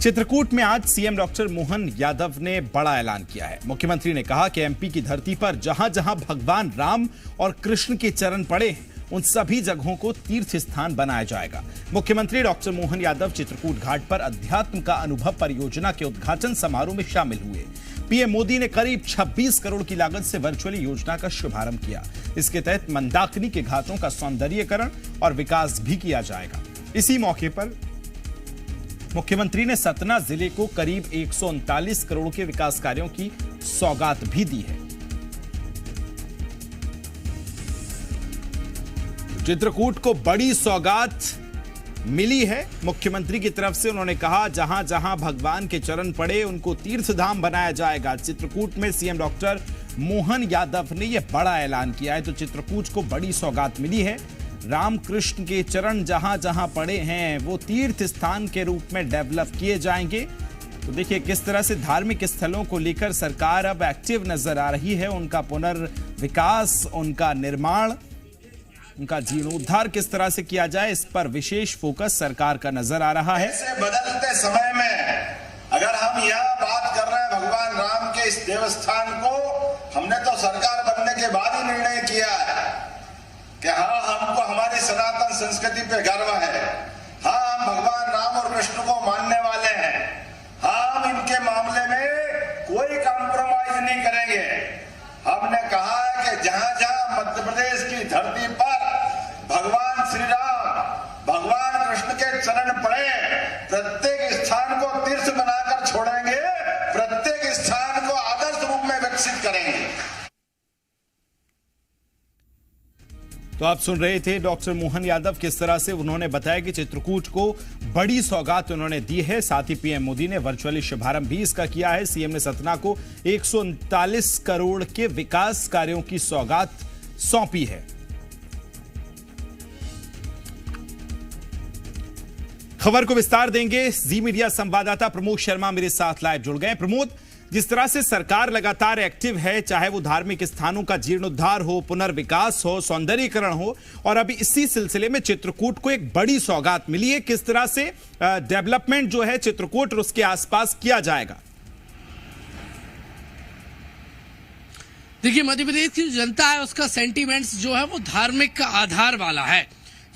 चित्रकूट में आज CM doctor Mohan Yadav ने बड़ा ऐलान किया है। मुख्यमंत्री ने कहा कि एमपी की धरती पर जहां जहां भगवान राम और कृष्ण के चरण पड़े हैं, उन सभी जगहों को तीर्थ स्थान बनाया जाएगा। मुख्यमंत्री डॉक्टर मोहन यादव चित्रकूट घाट पर अध्यात्म का अनुभव परियोजना के उद्घाटन समारोह में शामिल हुए। पीएम मोदी ने करीब 26 करोड़ की लागत से वर्चुअली योजना का शुभारंभ किया। इसके तहत मंदाकिनी के घाटों का सौंदर्यीकरण और विकास भी किया जाएगा। इसी मौके पर मुख्यमंत्री ने सतना जिले को करीब 139 करोड़ के विकास कार्यों की सौगात भी दी है। चित्रकूट को बड़ी सौगात मिली है मुख्यमंत्री की तरफ से। उन्होंने कहा जहां जहां भगवान के चरण पड़े उनको तीर्थ धाम बनाया जाएगा। चित्रकूट में सीएम डॉक्टर मोहन यादव ने यह बड़ा ऐलान किया है। तो चित्रकूट को बड़ी सौगात मिली है। राम कृष्ण के चरण जहां जहां पड़े हैं वो तीर्थ स्थान के रूप में डेवलप किए जाएंगे। तो देखिए किस तरह से धार्मिक स्थलों को लेकर सरकार अब एक्टिव नजर आ रही है। उनका पुनर्विकास, उनका निर्माण, उनका जीर्णोद्धार किस तरह से किया जाए, इस पर विशेष फोकस सरकार का नजर आ रहा है। ऐसे बदलते समय में अगर हम यह बात कर रहे हैं भगवान राम के इस देवस्थान को, हमने तो सरकार बनने के बाद ही निर्णय किया है कि हाँ, हमको हमारी सनातन संस्कृति पे गर्व है। हाँ, हम भगवान राम और कृष्ण को मानने वाले हैं। हाँ, हम इनके मामले में कोई कॉम्प्रोमाइज नहीं करेंगे। हमने कहा है कि जहां जहां मध्य प्रदेश की धरती पर भगवान श्री राम, भगवान कृष्ण के चरण पड़े, प्रत्येक स्थान को तीर्थ बनाकर छोड़ेंगे, प्रत्येक स्थान को आदर्श रूप में विकसित करेंगे। तो आप सुन रहे थे डॉक्टर मोहन यादव, किस तरह से उन्होंने बताया कि चित्रकूट को बड़ी सौगात उन्होंने दी है। साथ ही पीएम मोदी ने वर्चुअली शुभारंभ भी इसका किया है। सीएम ने सतना को 139 करोड़ के विकास कार्यों की सौगात सौंपी है। खबर को विस्तार देंगे। जी मीडिया संवाददाता प्रमोद शर्मा मेरे साथ लाइव जुड़ गए। प्रमोद, जिस तरह से सरकार लगातार एक्टिव है, चाहे वो धार्मिक स्थानों का जीर्णोद्धार हो, पुनर्विकास हो, सौंदर्यीकरण हो, और अभी इसी सिलसिले में चित्रकूट को एक बड़ी सौगात मिली है। किस तरह से डेवलपमेंट जो है चित्रकूट और उसके आसपास किया जाएगा? देखिए, मध्य प्रदेश की जनता है उसका सेंटीमेंट्स जो है वो धार्मिक का आधार वाला है।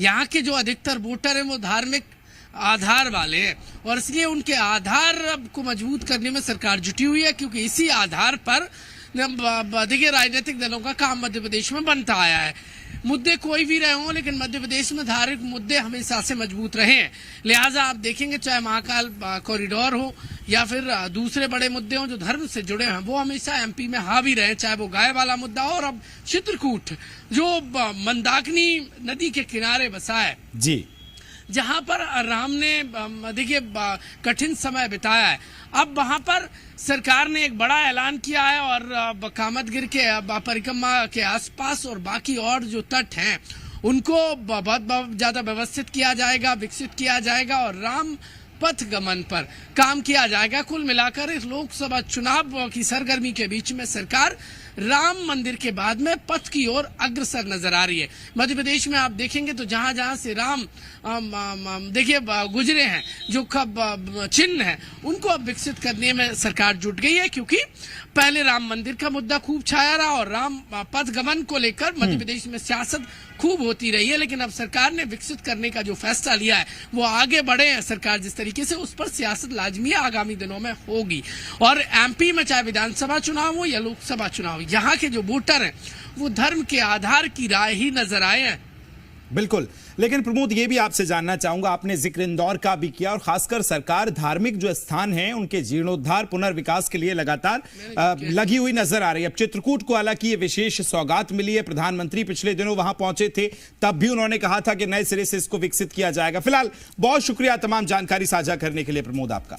यहाँ के जो अधिकतर वोटर हैं वो धार्मिक आधार वाले हैं और इसलिए उनके आधार को मजबूत करने में सरकार जुटी हुई है, क्योंकि इसी आधार पर देखिए राजनीतिक दलों का काम मध्य प्रदेश में बनता आया है। मुद्दे कोई भी रहे हों, लेकिन मध्य प्रदेश में धार्मिक मुद्दे हमेशा से मजबूत रहे हैं। लिहाजा आप देखेंगे चाहे महाकाल कॉरिडोर हो या फिर दूसरे बड़े मुद्दे हों जो धर्म से जुड़े हैं, वो हमेशा एमपी में हावी रहे, चाहे वो गाय वाला मुद्दा हो। और अब चित्रकूट जो मंदाकिनी नदी के किनारे बसा है जी, जहां पर राम ने देखिए कठिन समय बिताया है, अब वहां पर सरकार ने एक बड़ा ऐलान किया है और कामतगिर के परिक्रमा के आसपास और बाकी और जो तट हैं उनको बहुत ज्यादा व्यवस्थित किया जाएगा, विकसित किया जाएगा और राम पथ गमन पर काम किया जाएगा। कुल मिलाकर इस लोकसभा चुनाव की सरगर्मी के बीच में सरकार राम मंदिर के बाद में पथ की ओर अग्रसर नजर आ रही है। मध्य प्रदेश में आप देखेंगे तो जहां जहां से राम देखिए गुजरे हैं, जो चिन्ह हैं, उनको अब विकसित करने में सरकार जुट गई है, क्योंकि पहले राम मंदिर का मुद्दा खूब छाया रहा और राम पथ गमन को लेकर मध्य प्रदेश में सियासत खूब होती रही है। लेकिन अब सरकार ने विकसित करने का जो फैसला लिया है वो आगे बढ़े हैं सरकार जिस तरीके से, उस पर सियासत लाजमी आगामी दिनों में होगी। और एमपी में चाहे विधानसभा चुनाव हो या लोकसभा चुनाव, यहाँ के जो वोटर हैं वो धर्म के आधार की राय ही नजर आए हैं। बिल्कुल, लेकिन प्रमोद ये भी आपसे जानना चाहूंगा, आपने जिक्र इंदौर का भी किया और खासकर सरकार धार्मिक जो स्थान हैं उनके जीर्णोद्धार पुनर्विकास के लिए लगातार लगी हुई नजर आ रही है। अब चित्रकूट को हालांकि ये विशेष सौगात मिली है। प्रधानमंत्री पिछले दिनों वहां पहुंचे थे, तब भी उन्होंने कहा था कि नए सिरे से इसको विकसित किया जाएगा। फिलहाल बहुत शुक्रिया तमाम जानकारी साझा करने के लिए प्रमोद आपका।